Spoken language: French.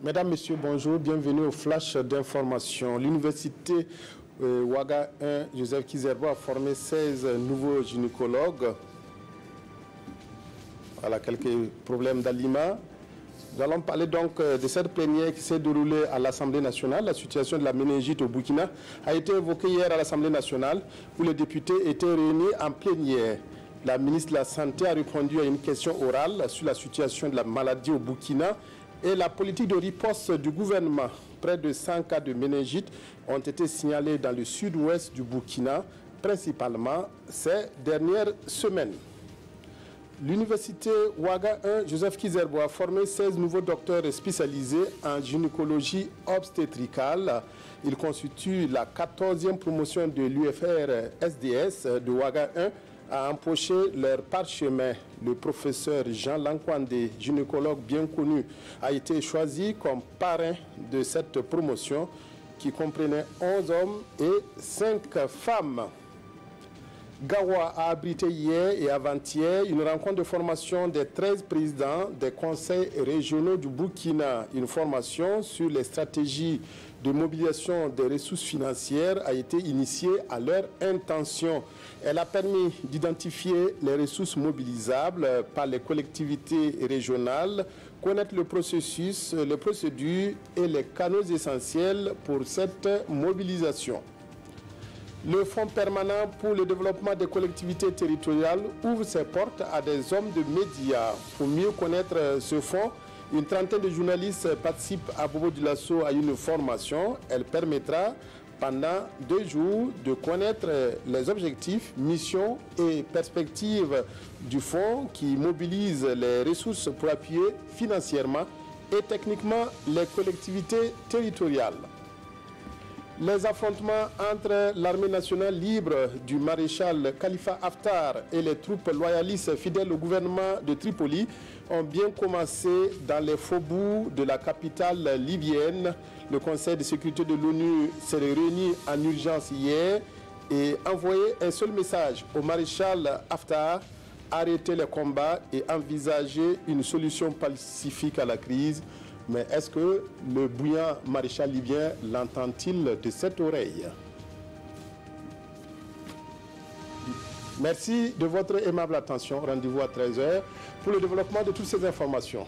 Mesdames, Messieurs, bonjour, bienvenue au flash d'information. L'université Ouaga 1, Joseph Kizerbo, a formé 16 nouveaux gynécologues. Voilà, quelques problèmes d'aliments. Nous allons parler donc de cette plénière qui s'est déroulée à l'Assemblée nationale. La situation de la méningite au Burkina a été évoquée hier à l'Assemblée nationale où les députés étaient réunis en plénière. La ministre de la Santé a répondu à une question orale sur la situation de la maladie au Burkina et la politique de riposte du gouvernement. Près de 100 cas de méningite ont été signalés dans le sud-ouest du Burkina, principalement ces dernières semaines. L'université Ouaga 1, Joseph Kizerbo, a formé 16 nouveaux docteurs spécialisés en gynécologie obstétricale. Ils constituent la 14e promotion de l'UFR-SDS de Ouaga 1 à empocher leur parchemin. Le professeur Jean Lankwande, gynécologue bien connu, a été choisi comme parrain de cette promotion qui comprenait 11 hommes et 5 femmes. Gawa a abrité hier et avant-hier une rencontre de formation des 13 présidents des conseils régionaux du Burkina. Une formation sur les stratégies de mobilisation des ressources financières a été initiée à leur intention. Elle a permis d'identifier les ressources mobilisables par les collectivités régionales, connaître le processus, les procédures et les canaux essentiels pour cette mobilisation. Le Fonds permanent pour le développement des collectivités territoriales ouvre ses portes à des hommes de médias. Pour mieux connaître ce fonds, une trentaine de journalistes participent à Bobo Dioulasso à une formation. Elle permettra pendant 2 jours de connaître les objectifs, missions et perspectives du fonds qui mobilise les ressources pour appuyer financièrement et techniquement les collectivités territoriales. Les affrontements entre l'armée nationale libre du maréchal Khalifa Haftar et les troupes loyalistes fidèles au gouvernement de Tripoli ont bien commencé dans les faubourgs de la capitale libyenne. Le Conseil de sécurité de l'ONU s'est réuni en urgence hier et envoyé un seul message au maréchal Haftar: arrêter les combats et envisager une solution pacifique à la crise. Mais est-ce que le bouillant maréchal libyen l'entend-il de cette oreille? Merci de votre aimable attention. Rendez-vous à 13h pour le développement de toutes ces informations.